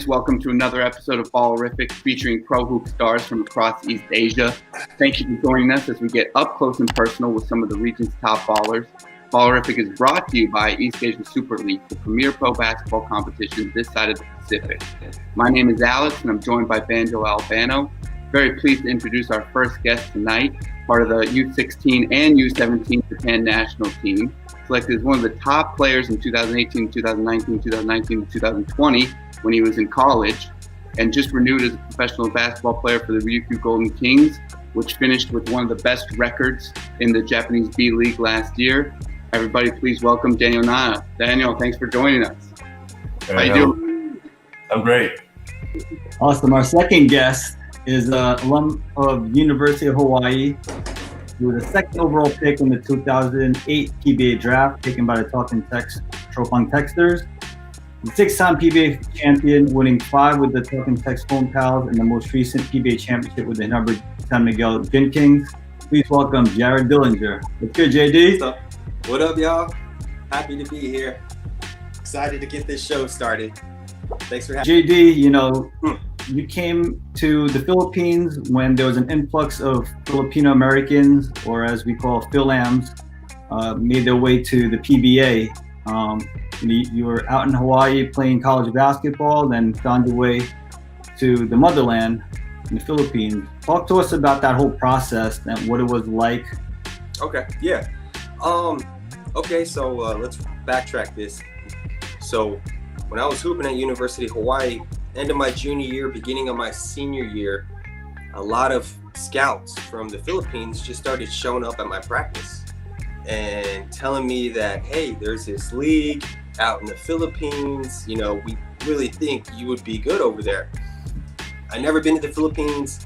Welcome to another episode of Ballerific featuring pro hoop stars from across East Asia. Thank you for joining us as we get up close and personal with some of the region's top ballers. Ballerific is brought to you by East Asia Super League, the premier pro basketball competition this side of the Pacific. My name is Alex, and I'm joined by Banjo Albano. Very pleased to introduce our first guest tonight, part of the U16 and U17 Japan national team, selected as one of the top players in 2018, 2019, 2019, 2020 when he was in college, and just renewed as a professional basketball player for the Ryukyu Golden Kings, which finished with one of the best records in the Japanese B League last year. Everybody, please welcome Daniel Nana. Daniel, thanks for joining us. How you doing? I'm great. Awesome. Our second guest is an alum of University of Hawaii. He was the second overall pick in the 2008 PBA draft, taken by the Tropang Texters. The six-time PBA champion, winning 5 with the Tropang Tex Home Pals and the most recent PBA championship with the Ginebra San Miguel Gin Kings. Please welcome Jared Dillinger. What's good, JD? What's up? What up, y'all? Happy to be here. Excited to get this show started. Thanks for having me. JD, you came to the Philippines when there was an influx of Filipino Americans, or as we call Philams, made their way to the PBA. You were out in Hawaii playing college basketball, then found your way to the motherland in the Philippines. Talk to us about that whole process and what it was like. Okay, yeah. Okay, so let's backtrack this. So when I was hooping at University of Hawaii, end of my junior year, beginning of my senior year, a lot of scouts from the Philippines just started showing up at my practice and telling me that, hey, there's this league out in the Philippines, we really think you would be good over there. I never been to the Philippines,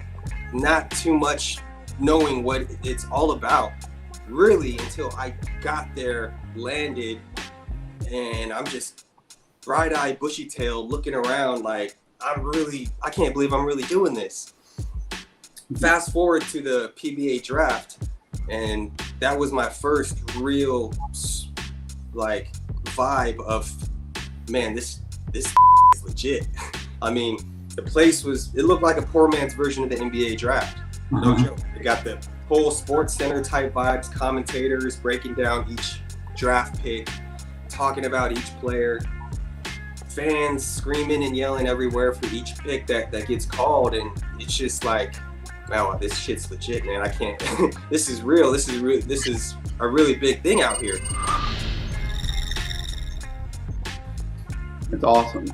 not too much knowing what it's all about, really, until I got there, landed, and I'm just bright-eyed, bushy-tailed, looking around like, I can't believe I'm really doing this. Fast forward to the PBA draft, and that was my first real, vibe of, man, this is legit. I mean, the place it looked like a poor man's version of the NBA draft. No joke. It got the whole Sports Center type vibes, commentators breaking down each draft pick, talking about each player, fans screaming and yelling everywhere for each pick that gets called, and it's just like, wow, this shit's legit, man. I can't, this is real. This is a really big thing out here. That's awesome.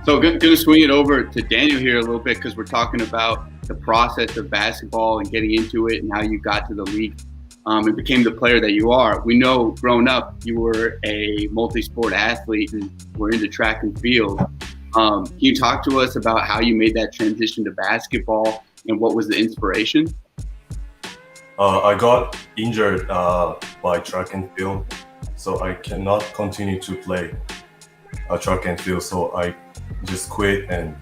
So going to swing it over to Daniel here a little bit, because we're talking about the process of basketball and getting into it and how you got to the league and became the player that you are. We know growing up you were a multi-sport athlete and were into track and field. Can you talk to us about how you made that transition to basketball and what was the inspiration? I got injured by track and field, so I cannot continue to play track and field. So I just quit and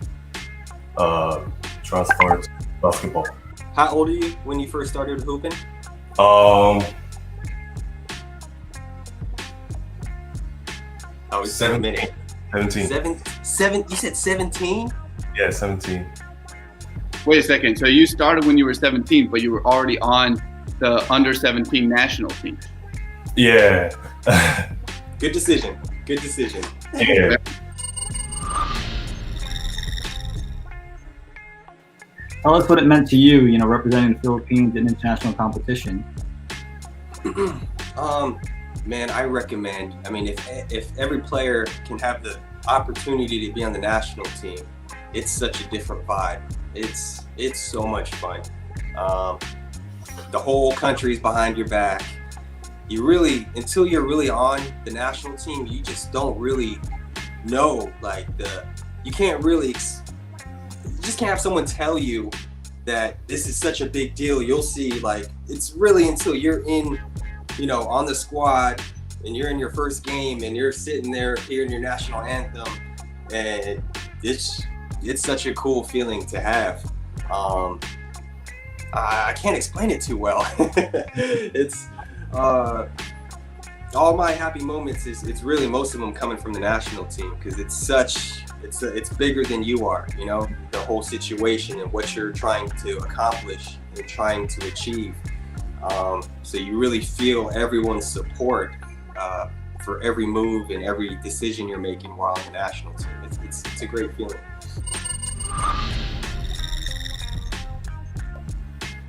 transferred to basketball. How old are you when you first started hooping? I was 17. 17. You said 17? Yeah, 17. Wait a second. So you started when you were 17, but you were already on the under 17 national team. Yeah. Good decision. Yeah. Tell us what it meant to you, representing the Philippines in international competition. Man, I recommend, if every player can have the opportunity to be on the national team, it's such a different vibe. It's so much fun. The whole country's behind your back. Until you're really on the national team, you just don't really know, you just can't have someone tell you that this is such a big deal. You'll see, it's really until you're in, on the squad and you're in your first game and you're sitting there hearing your national anthem, and it's such a cool feeling to have. I can't explain it too well. It's all my happy moments it's really most of them coming from the national team, because it's such it's bigger than you are, you know, the whole situation and what you're trying to accomplish and trying to achieve. So you really feel everyone's support for every move and every decision you're making while on the national team. It's a great feeling.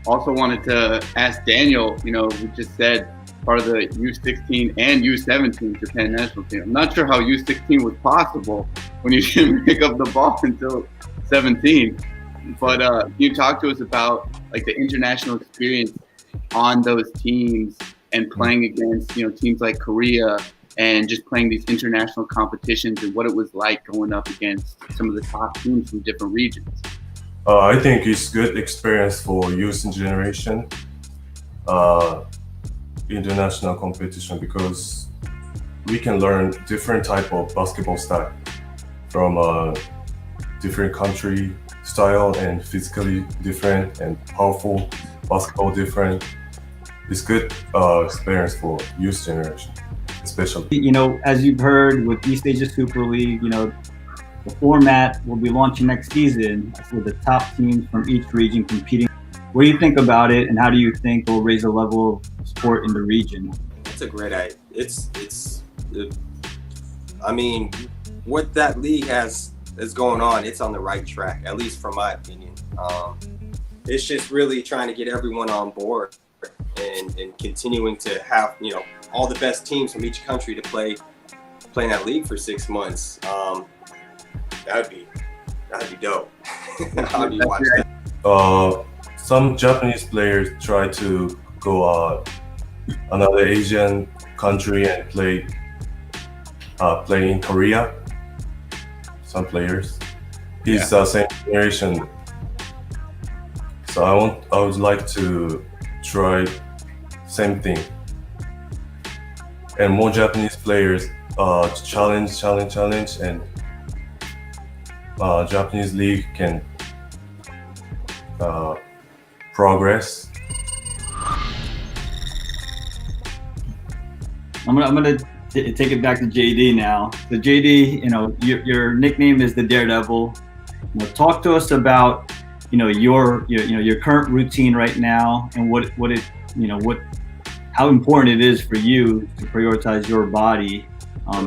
Also wanted to ask Daniel, you know, we just said part of the U16 and U17 Japan national team. I'm not sure how U16 was possible when you didn't pick up the ball until 17. But can you talk to us about like the international experience on those teams and playing against, you know, teams like Korea and just playing these international competitions and what it was like going up against some of the top teams from different regions? I think it's good experience for youth generation international competition, because we can learn different type of basketball style from different country style and physically different and powerful basketball different. It's good experience for youth generation, especially. You know, as you've heard with East Asia Super League, you know, the format will be launching next season with the top teams from each region competing. What do you think about it, and how do you think it will raise the level of sport in the region? It's a great idea. I mean, what that league is going on, it's on the right track, at least from my opinion. It's just really trying to get everyone on board and continuing to have, you know, all the best teams from each country to play in that league for 6 months. That'd be dope. How do you watch that? Some Japanese players try to go another Asian country and play in Korea. Some players. He's same generation, so I would like to try same thing. And more Japanese players challenge, and Japanese league can progress. I'm gonna take it back to JD now. So JD, you know, your nickname is the Daredevil. You know, talk to us about, you know, your current routine right now and how important it is for you to prioritize your body,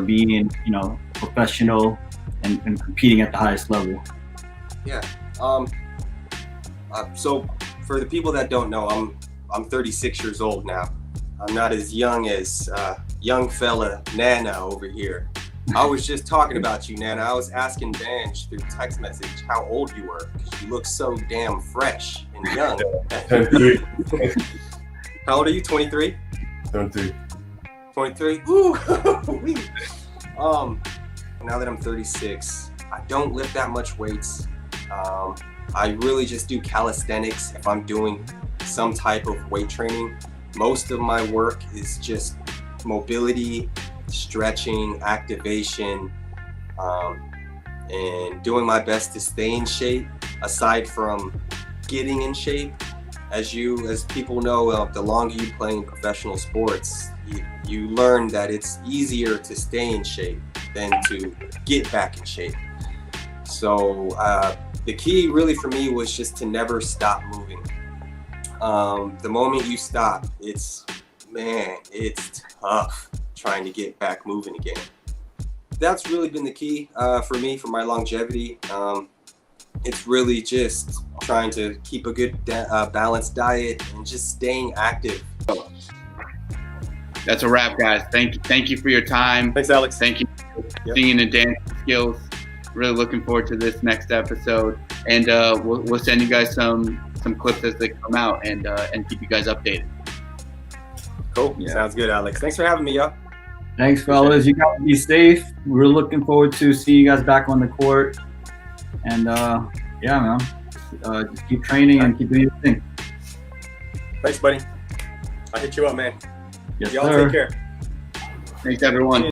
being, you know, professional and competing at the highest level. Yeah. So for the people that don't know, I'm 36 years old now. I'm not as young as young fella Nana over here. I was just talking about you, Nana. I was asking Banjo through text message how old you were, because you look so damn fresh and young. 23. How old are you? 23? 23. 23? Ooh. Now that I'm 36, I don't lift that much weights. I really just do calisthenics if I'm doing some type of weight training. Most of my work is just mobility, stretching, activation, and doing my best to stay in shape, aside from getting in shape. As people know, the longer you play in professional sports, you learn that it's easier to stay in shape than to get back in shape. So the key really for me was just to never stop moving. The moment you stop, it's tough trying to get back moving again. That's really been the key for me, for my longevity. It's really just trying to keep a good balanced diet and just staying active. That's a wrap, guys. Thank you for your time. Thanks, Alex. Thank you for seeing the dance skills. Really looking forward to this next episode, and we'll send you guys some clips as they come out, and keep you guys updated. Cool. Yeah. Sounds good, Alex. Thanks for having me, y'all. Thanks, fellas. You guys be safe. We're looking forward to seeing you guys back on the court, and man, just keep training and keep doing your thing. Thanks, buddy. I'll hit you up, man. Yes, y'all sir. take care. Thanks, everyone.